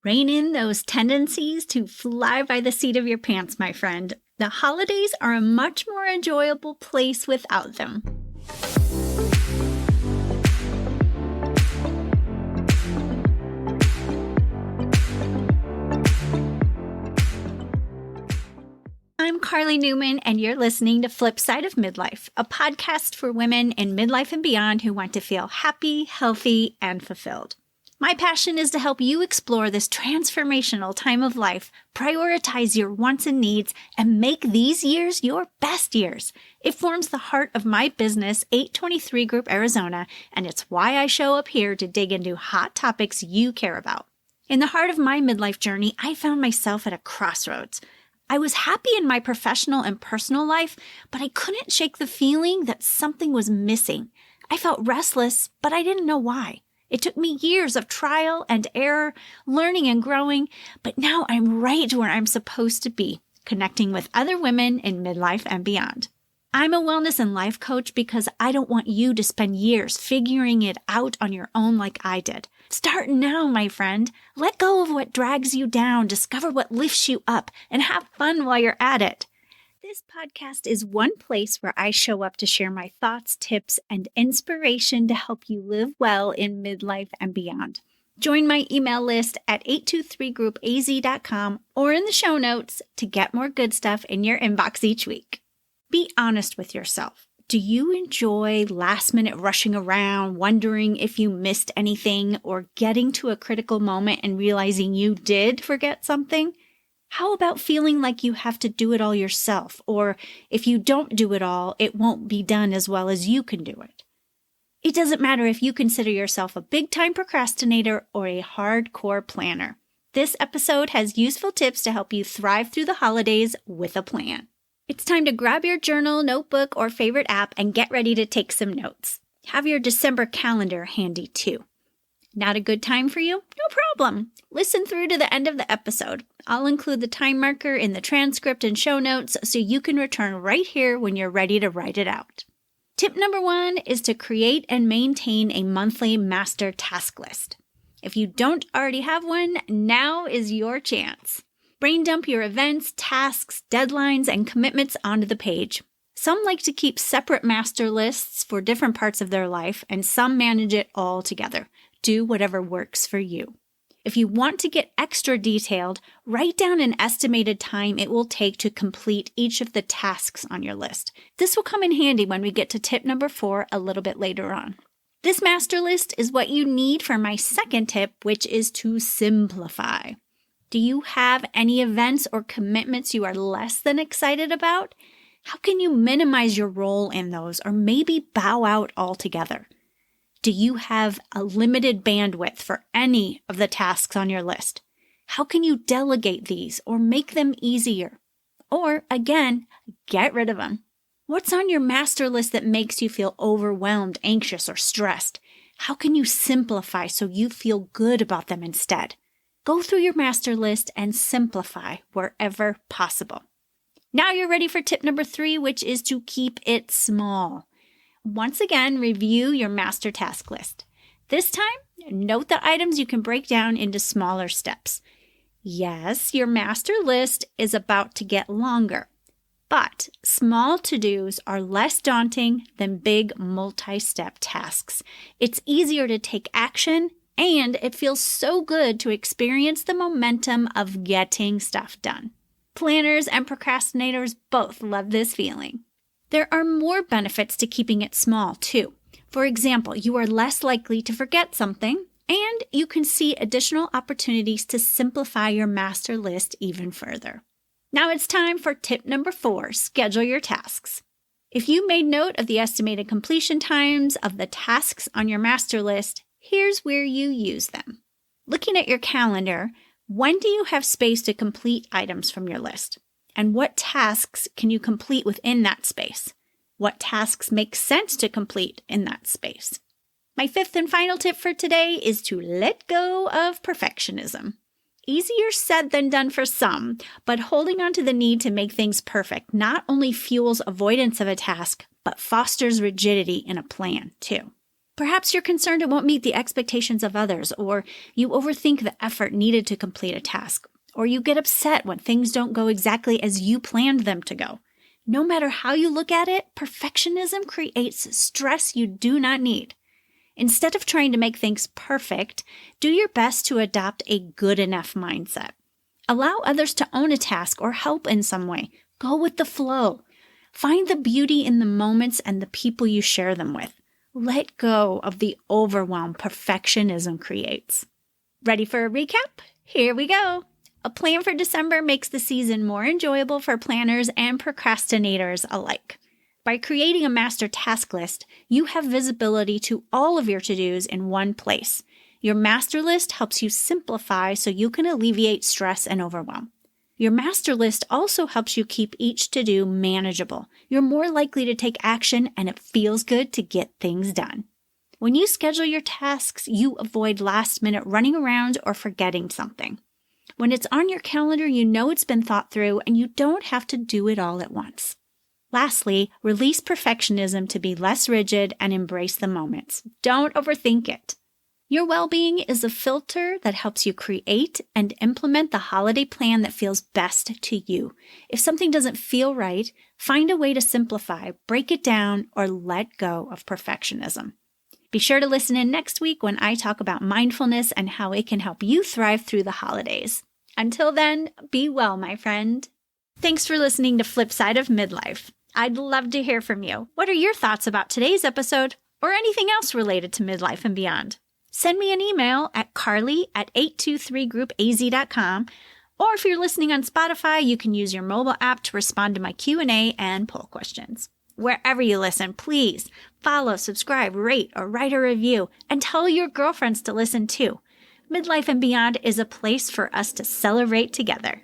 Rein in those tendencies to fly by the seat of your pants, my friend. The holidays are a much more enjoyable place without them. I'm Karli Newman, and you're listening to Flipside of Midlife, a podcast for women in midlife and beyond who want to feel happy, healthy, and fulfilled. My passion is to help you explore this transformational time of life, prioritize your wants and needs, and make these years your best years. It forms the heart of my business, 823 Group Arizona, and it's why I show up here to dig into hot topics you care about. In the heart of my midlife journey, I found myself at a crossroads. I was happy in my professional and personal life, but I couldn't shake the feeling that something was missing. I felt restless, but I didn't know why. It took me years of trial and error, learning and growing, but now I'm right where I'm supposed to be, connecting with other women in midlife and beyond. I'm a wellness and life coach because I don't want you to spend years figuring it out on your own like I did. Start now, my friend. Let go of what drags you down, discover what lifts you up, and have fun while you're at it. This podcast is one place where I show up to share my thoughts, tips, and inspiration to help you live well in midlife and beyond. Join my email list at 823groupaz.com or in the show notes to get more good stuff in your inbox each week. Be honest with yourself. Do you enjoy last-minute rushing around, wondering if you missed anything, or getting to a critical moment and realizing you did forget something? How about feeling like you have to do it all yourself, or if you don't do it all, it won't be done as well as you can do it? It doesn't matter if you consider yourself a big-time procrastinator or a hardcore planner. This episode has useful tips to help you thrive through the holidays with a plan. It's time to grab your journal, notebook, or favorite app and get ready to take some notes. Have your December calendar handy too. Not a good time for you? No problem. Listen through to the end of the episode. I'll include the time marker in the transcript and show notes so you can return right here when you're ready to write it out. Tip number 1 is to create and maintain a monthly master task list. If you don't already have one, now is your chance. Brain dump your events, tasks, deadlines, and commitments onto the page. Some like to keep separate master lists for different parts of their life, and some manage it all together. Do whatever works for you. If you want to get extra detailed, write down an estimated time it will take to complete each of the tasks on your list. This will come in handy when we get to tip number 4 a little bit later on. This master list is what you need for my second tip, which is to simplify. Do you have any events or commitments you are less than excited about? How can you minimize your role in those or maybe bow out altogether? Do you have a limited bandwidth for any of the tasks on your list? How can you delegate these or make them easier? Or, again, get rid of them. What's on your master list that makes you feel overwhelmed, anxious, or stressed? How can you simplify so you feel good about them instead? Go through your master list and simplify wherever possible. Now you're ready for tip number 3, which is to keep it small. Once again, review your master task list. This time, note the items you can break down into smaller steps. Yes, your master list is about to get longer, but small to-dos are less daunting than big multi-step tasks. It's easier to take action, and it feels so good to experience the momentum of getting stuff done. Planners and procrastinators both love this feeling. There are more benefits to keeping it small, too. For example, you are less likely to forget something, and you can see additional opportunities to simplify your master list even further. Now it's time for tip number 4, schedule your tasks. If you made note of the estimated completion times of the tasks on your master list, here's where you use them. Looking at your calendar, when do you have space to complete items from your list? And what tasks can you complete within that space? What tasks make sense to complete in that space? My 5th and final tip for today is to let go of perfectionism. Easier said than done for some, but holding on to the need to make things perfect not only fuels avoidance of a task, but fosters rigidity in a plan too. Perhaps you're concerned it won't meet the expectations of others, or you overthink the effort needed to complete a task, or you get upset when things don't go exactly as you planned them to go. No matter how you look at it, perfectionism creates stress you do not need. Instead of trying to make things perfect, do your best to adopt a good enough mindset. Allow others to own a task or help in some way. Go with the flow. Find the beauty in the moments and the people you share them with. Let go of the overwhelm perfectionism creates. Ready for a recap? Here we go. A plan for December makes the season more enjoyable for planners and procrastinators alike. By creating a master task list, you have visibility to all of your to-dos in one place. Your master list helps you simplify so you can alleviate stress and overwhelm. Your master list also helps you keep each to-do manageable. You're more likely to take action, and it feels good to get things done. When you schedule your tasks, you avoid last-minute running around or forgetting something. When it's on your calendar, you know it's been thought through, and you don't have to do it all at once. Lastly, release perfectionism to be less rigid and embrace the moments. Don't overthink it. Your well-being is a filter that helps you create and implement the holiday plan that feels best to you. If something doesn't feel right, find a way to simplify, break it down, or let go of perfectionism. Be sure to listen in next week when I talk about mindfulness and how it can help you thrive through the holidays. Until then, be well, my friend. Thanks for listening to Flipside of Midlife. I'd love to hear from you. What are your thoughts about today's episode or anything else related to midlife and beyond? Send me an email at karli@823groupaz.com, or if you're listening on Spotify, you can use your mobile app to respond to my Q&A and poll questions. Wherever you listen, please follow, subscribe, rate, or write a review, and tell your girlfriends to listen too. Midlife and Beyond is a place for us to celebrate together.